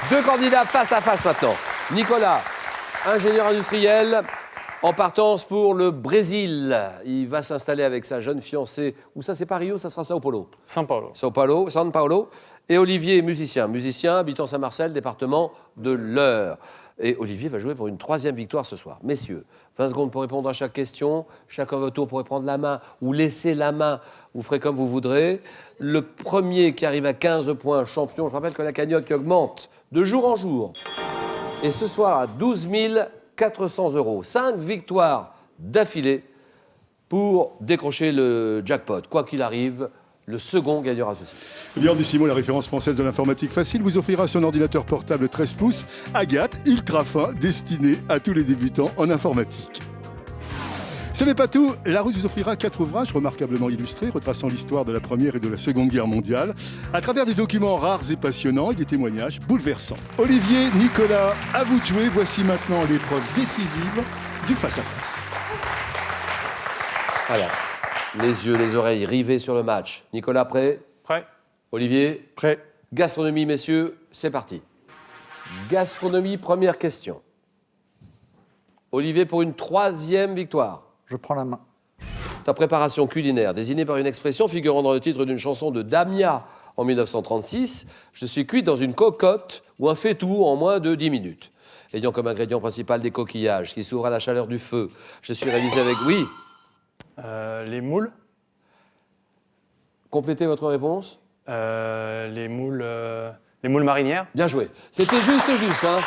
Deux candidats face à face maintenant. Nicolas, ingénieur industriel, en partance pour le Brésil. Il va s'installer avec sa jeune fiancée. Où ça, c'est pas Rio, ça sera Sao Paulo. São Paulo. San Paulo. Et Olivier, musicien, habitant Saint-Marcel, département de l'Eure. Et Olivier va jouer pour une troisième victoire ce soir. Messieurs, 20 secondes pour répondre à chaque question. Chacun votre tour pourrait prendre la main ou laisser la main. Vous ferez comme vous voudrez. Le premier qui arrive à 15 points, champion. Je rappelle que la cagnotte qui augmente de jour en jour. Et ce soir à 12 400 €. 5 victoires d'affilée pour décrocher le jackpot. Quoi qu'il arrive, le second gagnera ceci. Eh bien, Andissimo, la référence française de l'informatique facile, vous offrira son ordinateur portable 13 pouces, Agathe, ultra fin, destiné à tous les débutants en informatique. Ce n'est pas tout, Larousse vous offrira 4 ouvrages remarquablement illustrés, retraçant l'histoire de la Première et de la Seconde Guerre mondiale, à travers des documents rares et passionnants et des témoignages bouleversants. Olivier, Nicolas, à vous de jouer, voici maintenant l'épreuve décisive du face-à-face. Alors, les yeux, les oreilles rivés sur le match. Nicolas, prêt? Prêt. Olivier? Prêt. Gastronomie, messieurs, c'est parti. Gastronomie, première question. Olivier, pour une troisième victoire. Je prends la main. Ta préparation culinaire, désignée par une expression figurant dans le titre d'une chanson de Damia en 1936, je suis cuite dans une cocotte ou un faitout en moins de 10 minutes. Ayant comme ingrédient principal des coquillages qui s'ouvrent à la chaleur du feu, je suis réalisé avec... Oui. Les moules. Complétez votre réponse. Les moules marinières. Bien joué. C'était juste, hein.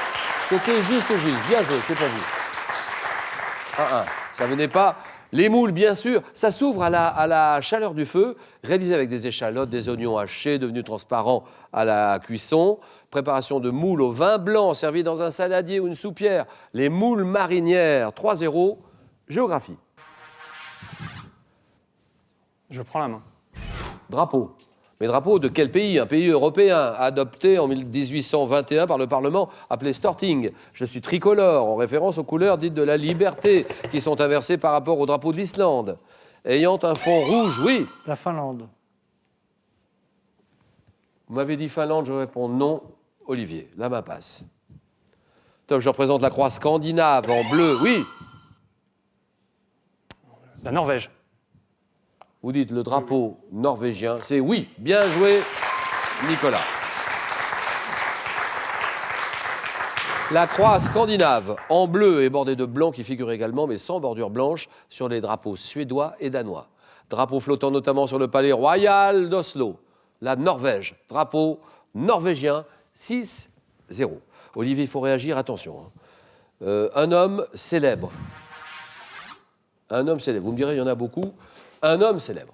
C'était juste. Bien joué, c'est pour vous. 1-1. Ça venait pas... Les moules, bien sûr, ça s'ouvre à la chaleur du feu, réalisé avec des échalotes, des oignons hachés, devenus transparents à la cuisson. Préparation de moules au vin blanc, servi dans un saladier ou une soupière. Les moules marinières, 3-0. Géographie. Je prends la main. Drapeau. Mais drapeau de quel pays? Un pays européen adopté en 1821 par le Parlement, appelé Storting. Je suis tricolore, en référence aux couleurs dites de la liberté, qui sont inversées par rapport au drapeau de l'Islande. Ayant un fond rouge, oui. La Finlande. Vous m'avez dit Finlande, je réponds non. Olivier, la main passe. Top, je représente la croix scandinave en bleu, oui. La Norvège. Vous dites le drapeau norvégien, c'est oui. Bien joué, Nicolas. La croix scandinave, en bleu et bordée de blanc qui figure également, mais sans bordure blanche, sur les drapeaux suédois et danois. Drapeau flottant notamment sur le palais royal d'Oslo. La Norvège, drapeau norvégien, 6-0. Olivier, il faut réagir, attention. Un homme célèbre. Un homme célèbre. Vous me direz, il y en a beaucoup. Un homme célèbre.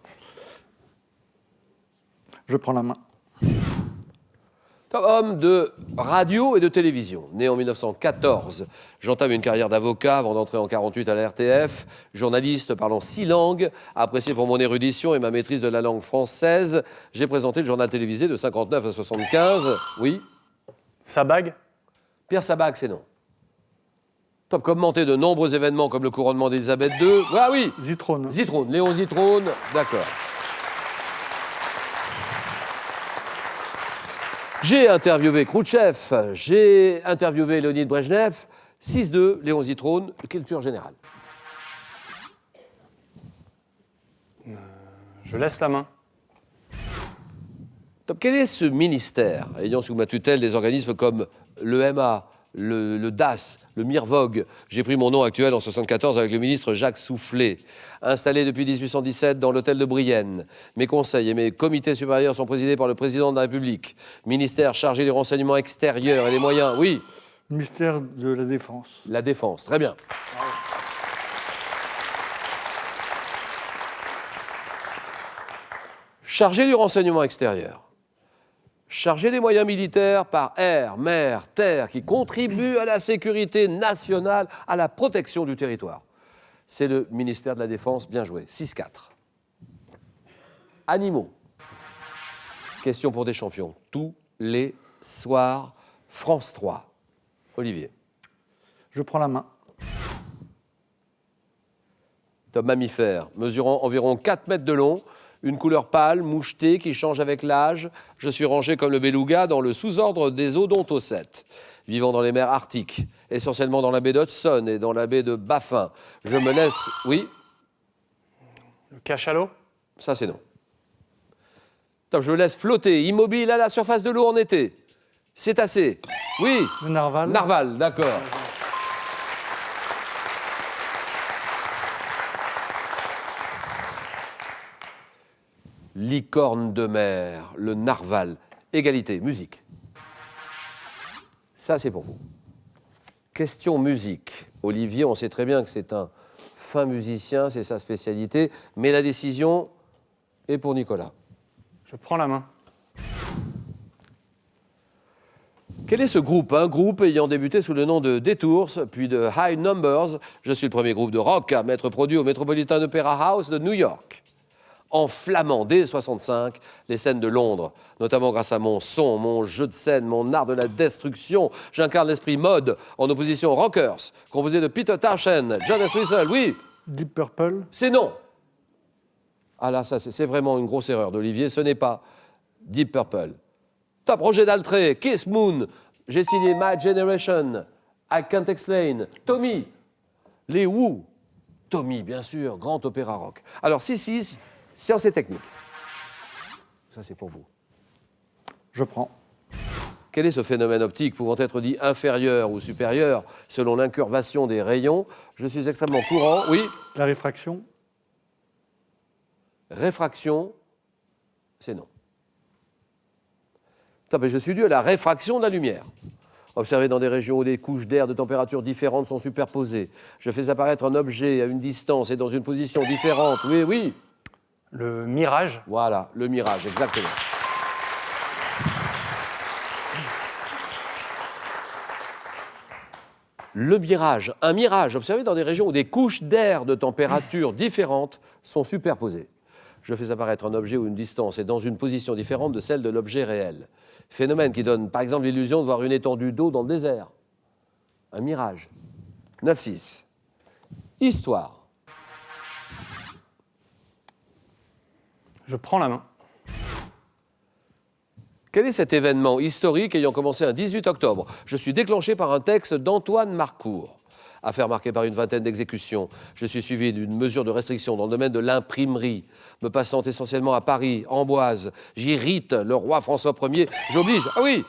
Je prends la main. Homme de radio et de télévision. Né en 1914, j'entame une carrière d'avocat avant d'entrer en 48 à la RTF. Journaliste parlant 6 langues, apprécié pour mon érudition et ma maîtrise de la langue française. J'ai présenté le journal télévisé de 59 à 75. Oui. Sabag. Pierre Sabag, c'est non. Top, commenté de nombreux événements comme le couronnement d'Élisabeth II. Ah oui. Zitrone. Zitrone, Léon Zitrone, d'accord. J'ai interviewé Khrouchtchev, j'ai interviewé Léonid Brejnev, 6-2, Léon Zitrone, culture générale. Je laisse la main. Top, quel est ce ministère ayant sous ma tutelle des organismes comme l'EMA, le DAS, le MIRVOG? J'ai pris mon nom actuel en 1974 avec le ministre Jacques Soufflet. Installé depuis 1817 dans l'hôtel de Brienne. Mes conseils et mes comités supérieurs sont présidés par le président de la République. Ministère chargé du renseignement extérieur et des moyens, oui. Ministère de la Défense. La Défense, très bien. Chargé du renseignement extérieur. Chargé des moyens militaires par air, mer, terre, qui contribuent à la sécurité nationale, à la protection du territoire. C'est le ministère de la Défense, bien joué. 6-4. Animaux. Question pour des champions. Tous les soirs, France 3. Olivier. Je prends la main. Top mammifère, mesurant environ 4 mètres de long, Une couleur pâle, mouchetée, qui change avec l'âge. Je suis rangé comme le beluga dans le sous-ordre des odontocètes. Vivant dans les mers arctiques, essentiellement dans la baie d'Hudson et dans la baie de Baffin. Je me laisse... Oui, Le cachalot. ça c'est non. Attends, je me laisse flotter, immobile à la surface de l'eau en été. Cétacé. Oui. Le narval. Narval, d'accord. Licorne de mer, le narval. Égalité, musique. Ça, c'est pour vous. Question musique. Olivier, on sait très bien que c'est un fin musicien, c'est sa spécialité, mais la décision est pour Nicolas. Je prends la main. Quel est ce groupe? Un groupe ayant débuté sous le nom de Detours, puis de High Numbers. Je suis le premier groupe de rock à m'être produit au Metropolitan Opera House de New York. En flamand, dès 65, les scènes de Londres, notamment grâce à mon son, mon jeu de scène, mon art de la destruction. J'incarne l'esprit mode en opposition aux rockers, composé de Peter Townshend, John Entwistle, oui, Deep Purple. c'est non. Ah là, ça, c'est vraiment une grosse erreur d'Olivier, ce n'est pas Deep Purple. Top, Roger Daltrey, Kiss Moon, j'ai signé My Generation, I Can't Explain, Tommy, les Who, Tommy, bien sûr, grand opéra rock. Alors, 6-6, sciences et techniques. Ça, c'est pour vous. Je prends. Quel est ce phénomène optique pouvant être dit inférieur ou supérieur selon l'incurvation des rayons? Je suis extrêmement courant, oui. La réfraction. Réfraction, c'est non. Attends, mais je suis dû à la réfraction de la lumière. Observé dans des régions où des couches d'air de température différentes sont superposées. Je fais apparaître un objet à une distance et dans une position différente. Oui, oui. Le mirage. Voilà, le mirage, exactement. Le mirage, un mirage observé dans des régions où des couches d'air de température différentes sont superposées. Je fais apparaître un objet ou une distance et dans une position différente de celle de l'objet réel. Phénomène qui donne par exemple l'illusion de voir une étendue d'eau dans le désert. Un mirage. 9-6. Histoire. Je prends la main. Quel est cet événement historique ayant commencé un 18 octobre? Je suis déclenché par un texte d'Antoine Marcourt. Affaire marquée par une vingtaine d'exécutions. Je suis suivi d'une mesure de restriction dans le domaine de l'imprimerie, me passant essentiellement à Paris, Amboise. J'irrite le roi François Ier. J'oblige. Ah oui!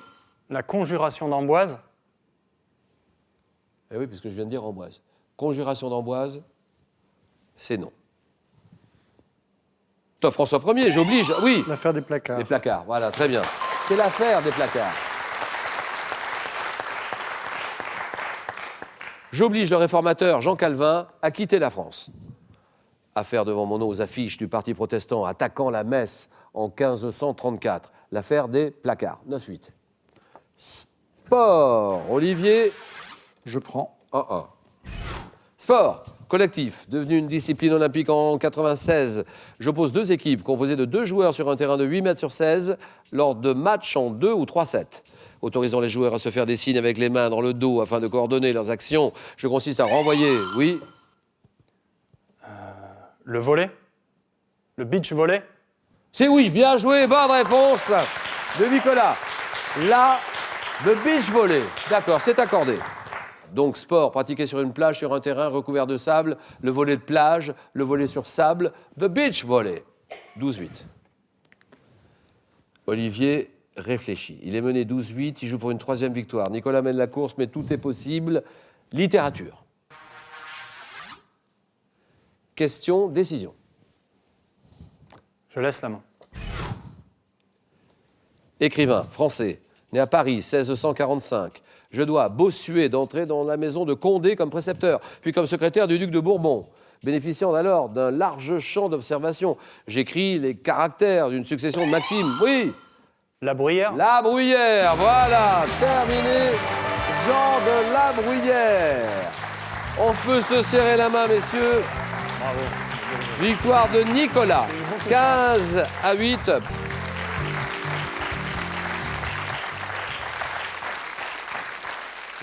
La conjuration d'Amboise. Eh oui, puisque je viens de dire Amboise. Conjuration d'Amboise, c'est non. Toi, François Ier, j'oblige. Oui! L'affaire des placards. Les placards, voilà, très bien. C'est l'affaire des placards. J'oblige le réformateur Jean Calvin à quitter la France. Affaire devant mon nom aux affiches du parti protestant attaquant la messe en 1534. L'affaire des placards. 9-8. Sport. Olivier. Je prends. 1-1. Sport. Collectif. Devenu une discipline olympique en 96. J'oppose deux équipes composées de 2 joueurs sur un terrain de 8 mètres sur 16 lors de matchs en 2 ou 3 sets. Autorisant les joueurs à se faire des signes avec les mains dans le dos afin de coordonner leurs actions. Je consiste à renvoyer, oui. Le volley. Le beach volley. C'est oui, bien joué, bonne réponse de Nicolas. Là, le beach volley. D'accord, c'est accordé. Donc sport pratiqué sur une plage, sur un terrain recouvert de sable, le volley de plage, le volley sur sable, the beach volley. 12-8. Olivier réfléchit. Il est mené 12-8, il joue pour une 3e victoire. Nicolas mène la course, mais tout est possible. Littérature. Question, décision. Je laisse la main. Écrivain français, né à Paris, 1645. Je dois Bossuet d'entrer dans la maison de Condé comme précepteur, puis comme secrétaire du duc de Bourbon. Bénéficiant alors d'un large champ d'observation, j'écris les caractères d'une succession de maximes. Oui, La Bruyère. La Bruyère, voilà, terminé. Jean de La Bruyère. On peut se serrer la main, messieurs. Bravo. Victoire de Nicolas, 15-8.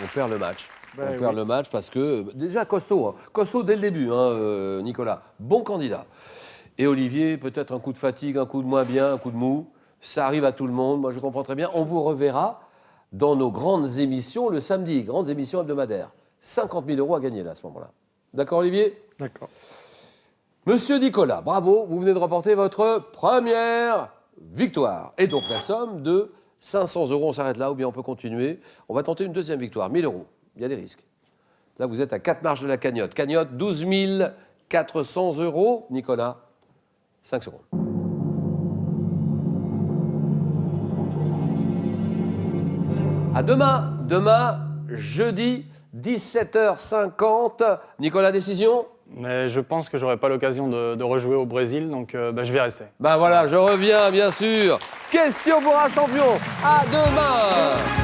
On perd le match. Ben On perd oui. le match parce que, déjà costaud, hein. Costaud dès le début, hein, Nicolas. Bon candidat. Et Olivier, peut-être un coup de fatigue, un coup de moins bien, un coup de mou. Ça arrive à tout le monde, moi je comprends très bien. On vous reverra dans nos grandes émissions le samedi, grandes émissions hebdomadaires. 50 000 € à gagner là, à ce moment-là. D'accord, Olivier? D'accord. Monsieur Nicolas, bravo, vous venez de remporter votre première victoire. Et donc la somme de 500 €, on s'arrête là ou bien on peut continuer. On va tenter une deuxième victoire, 1 000 €. Il y a des risques. Là, vous êtes à 4 marches de la cagnotte. Cagnotte, 12 400 €. Nicolas, 5 secondes. À demain, jeudi, 17h50. Nicolas, décision? Mais je pense que j'aurai pas l'occasion de rejouer au Brésil, donc je vais rester. Ben voilà, je reviens, bien sûr. Question pour un champion. À demain.